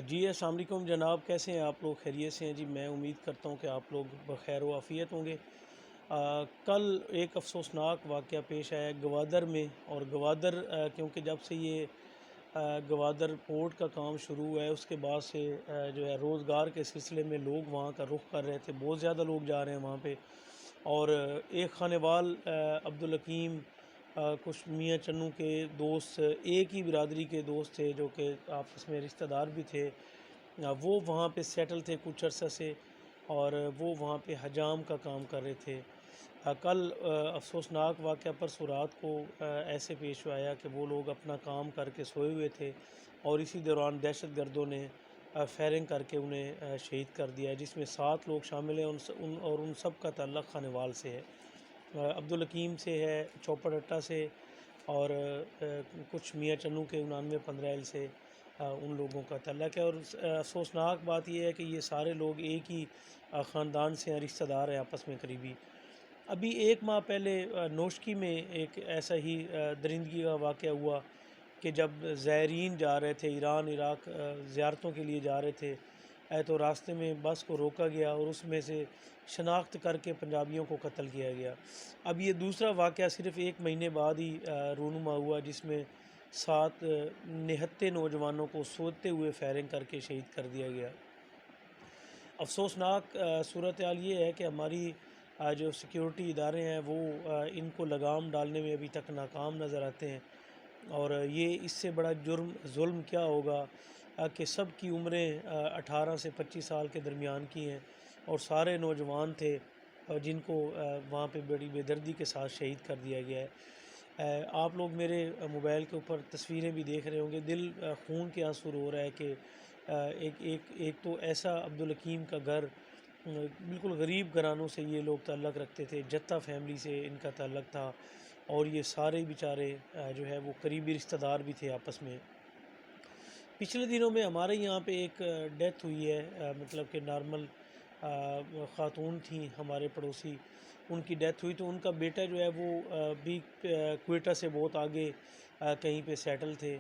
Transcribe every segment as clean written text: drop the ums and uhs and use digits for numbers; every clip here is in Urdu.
جی السلام علیکم جناب، کیسے ہیں آپ لوگ؟ خیریت سے ہیں؟ جی میں امید کرتا ہوں کہ آپ لوگ بخیر و عافیت ہوں گے۔ کل ایک افسوسناک واقعہ پیش آیا گوادر میں، اور گوادر کیونکہ جب سے یہ گوادر پورٹ کا کام شروع ہوا ہے اس کے بعد سے جو ہے روزگار کے سلسلے میں لوگ وہاں کا رخ کر رہے تھے، بہت زیادہ لوگ جا رہے ہیں وہاں پہ۔ اور ایک خانے وال عبدالحکیم، کچھ میاں چنوں کے دوست، ایک ہی برادری کے دوست تھے جو کہ آپس میں رشتہ دار بھی تھے، وہ وہاں پہ سیٹل تھے کچھ عرصہ سے، اور وہ وہاں پہ حجام کا کام کر رہے تھے۔ کل افسوسناک واقعہ پرسوں رات کو ایسے پیش آیا کہ وہ لوگ اپنا کام کر کے سوئے ہوئے تھے، اور اسی دوران دہشت گردوں نے فائرنگ کر کے انہیں شہید کر دیا، جس میں 7 لوگ شامل ہیں، اور ان سب کا تعلق خانے وال سے ہے۔ عبدالحکیم سے ہے، چوپڑ اٹا سے، اور کچھ میاں چنوں کے 9915 سے ان لوگوں کا تعلق ہے۔ اور افسوسناک بات یہ ہے کہ یہ سارے لوگ ایک ہی خاندان سے ہیں، رشتہ دار ہیں آپس میں قریبی۔ ابھی 1 ماہ پہلے نوشکی میں ایک ایسا ہی درندگی کا واقعہ ہوا کہ جب زائرین جا رہے تھے ایران عراق زیارتوں کے لیے جا رہے تھے، تو راستے میں بس کو روکا گیا اور اس میں سے شناخت کر کے پنجابیوں کو قتل کیا گیا۔ اب یہ دوسرا واقعہ صرف 1 مہینے بعد ہی رونما ہوا، جس میں 7 نہتے نوجوانوں کو سوتے ہوئے فائرنگ کر کے شہید کر دیا گیا۔ افسوسناک صورتحال یہ ہے کہ ہماری جو سیکیورٹی ادارے ہیں وہ ان کو لگام ڈالنے میں ابھی تک ناکام نظر آتے ہیں، اور یہ اس سے بڑا ظلم کیا ہوگا کہ سب کی عمریں 18 سے 25 سال کے درمیان کی ہیں، اور سارے نوجوان تھے جن کو وہاں پہ بڑی بے دردی کے ساتھ شہید کر دیا گیا ہے۔ آپ لوگ میرے موبائل کے اوپر تصویریں بھی دیکھ رہے ہوں گے، دل خون کے آنسو رو رہا ہے کہ ایک تو ایسا عبدالحکیم کا گھر، بالکل غریب گھرانوں سے یہ لوگ تعلق رکھتے تھے، جتہ فیملی سے ان کا تعلق تھا، اور یہ سارے بیچارے جو ہے وہ قریبی رشتہ دار بھی تھے آپس میں۔ پچھلے دنوں میں ہمارے یہاں پہ ایک ڈیتھ ہوئی ہے، مطلب کہ نارمل خاتون تھیں ہمارے پڑوسی، ان کی ڈیتھ ہوئی، تو ان کا بیٹا جو ہے وہ بھی کوئٹہ سے بہت آگے کہیں پہ سیٹل تھے،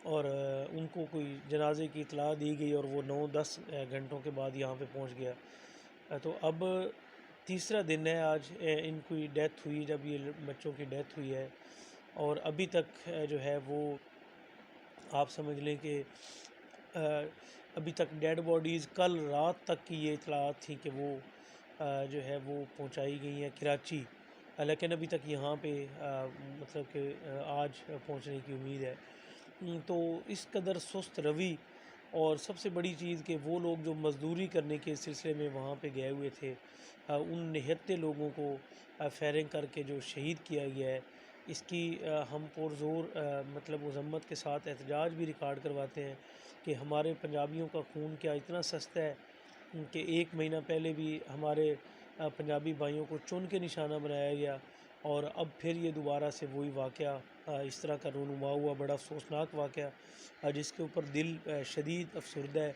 اور ان کو کوئی جنازے کی اطلاع دی گئی اور وہ 9-10 گھنٹوں کے بعد یہاں پہ پہنچ گیا۔ تو اب تیسرا دن ہے آج ان کی ڈیتھ ہوئی، جب یہ بچوں کی ڈیتھ ہوئی ہے، اور ابھی تک جو ہے وہ آپ سمجھ لیں کہ ابھی تک ڈیڈ باڈیز کل رات تک کی یہ اطلاعات تھیں کہ وہ جو ہے وہ پہنچائی گئی ہیں کراچی، لیکن ابھی تک یہاں پہ مطلب کہ آج پہنچنے کی امید ہے۔ تو اس قدر سست روی، اور سب سے بڑی چیز کہ وہ لوگ جو مزدوری کرنے کے سلسلے میں وہاں پہ گئے ہوئے تھے، ان نہتے لوگوں کو فائرنگ کر کے جو شہید کیا گیا ہے، اس کی ہم پرزور مطلب مذمت کے ساتھ احتجاج بھی ریکارڈ کرواتے ہیں کہ ہمارے پنجابیوں کا خون کیا اتنا سستا ہے کہ 1 مہینہ پہلے بھی ہمارے پنجابی بھائیوں کو چن کے نشانہ بنایا گیا، اور اب پھر یہ دوبارہ سے وہی واقعہ اس طرح کا رونما ہوا، بڑا افسوسناک واقعہ جس کے اوپر دل شدید افسردہ ہے۔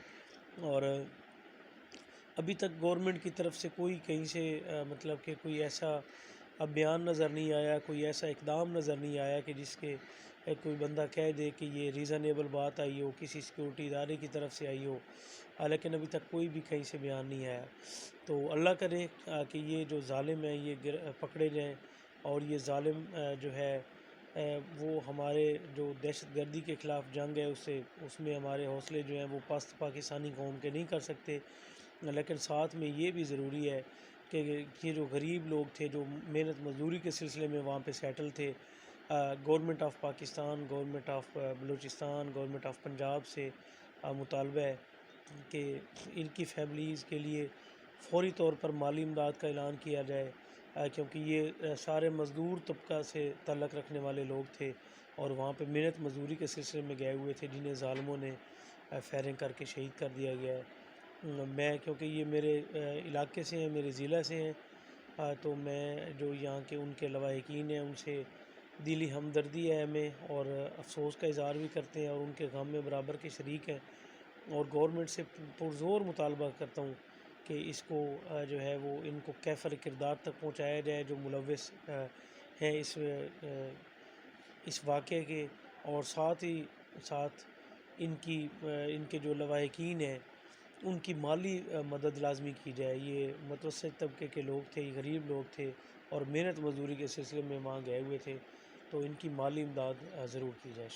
اور ابھی تک گورنمنٹ کی طرف سے کوئی کہیں سے مطلب کہ کوئی ایسا بیان نظر نہیں آیا، کوئی ایسا اقدام نظر نہیں آیا کہ جس کے کوئی بندہ کہہ دے کہ یہ ریزنیبل بات آئی ہو، کسی سیکیورٹی ادارے کی طرف سے آئی ہو، لیکن ابھی تک کوئی بھی کہیں سے بیان نہیں آیا۔ تو اللہ کرے کہ یہ جو ظالم ہیں یہ پکڑے جائیں، اور یہ ظالم جو ہے وہ ہمارے جو دہشت گردی کے خلاف جنگ ہے اس میں ہمارے حوصلے جو ہیں وہ پست پاکستانی قوم کے نہیں کر سکتے، لیکن ساتھ میں یہ بھی ضروری ہے کہ یہ جو غریب لوگ تھے جو محنت مزدوری کے سلسلے میں وہاں پہ سیٹل تھے، government of Pakistan, government of Balochistan, government of Punjab سے مطالبہ ہے کہ ان کی فیملیز کے لیے فوری طور پر مالی امداد کا اعلان کیا جائے، کیونکہ یہ سارے مزدور طبقہ سے تعلق رکھنے والے لوگ تھے، اور وہاں پہ محنت مزدوری کے سلسلے میں گئے ہوئے تھے، جنہیں ظالموں نے فائرنگ کر کے شہید کر دیا گیا ہے۔ میں کیونکہ یہ میرے علاقے سے ہیں، میرے ضلع سے ہیں، تو میں جو یہاں کے ان کے لواحقین ہیں ان سے دلی ہمدردی ہے ہمیں، اور افسوس کا اظہار بھی کرتے ہیں، اور ان کے غم میں برابر کے شریک ہیں، اور گورنمنٹ سے پرزور مطالبہ کرتا ہوں کہ اس کو جو ہے وہ ان کو کیفر کردار تک پہنچایا جائے جو ملوث ہیں اس واقعے کے، اور ساتھ ہی ساتھ ان کے جو لواحقین ہیں ان کی مالی مدد لازمی کی جائے۔ یہ متوسط طبقے کے لوگ تھے، یہ غریب لوگ تھے اور محنت مزدوری کے سلسلے میں وہاں گئے ہوئے تھے، تو ان کی مالی امداد ضرور کی جائے۔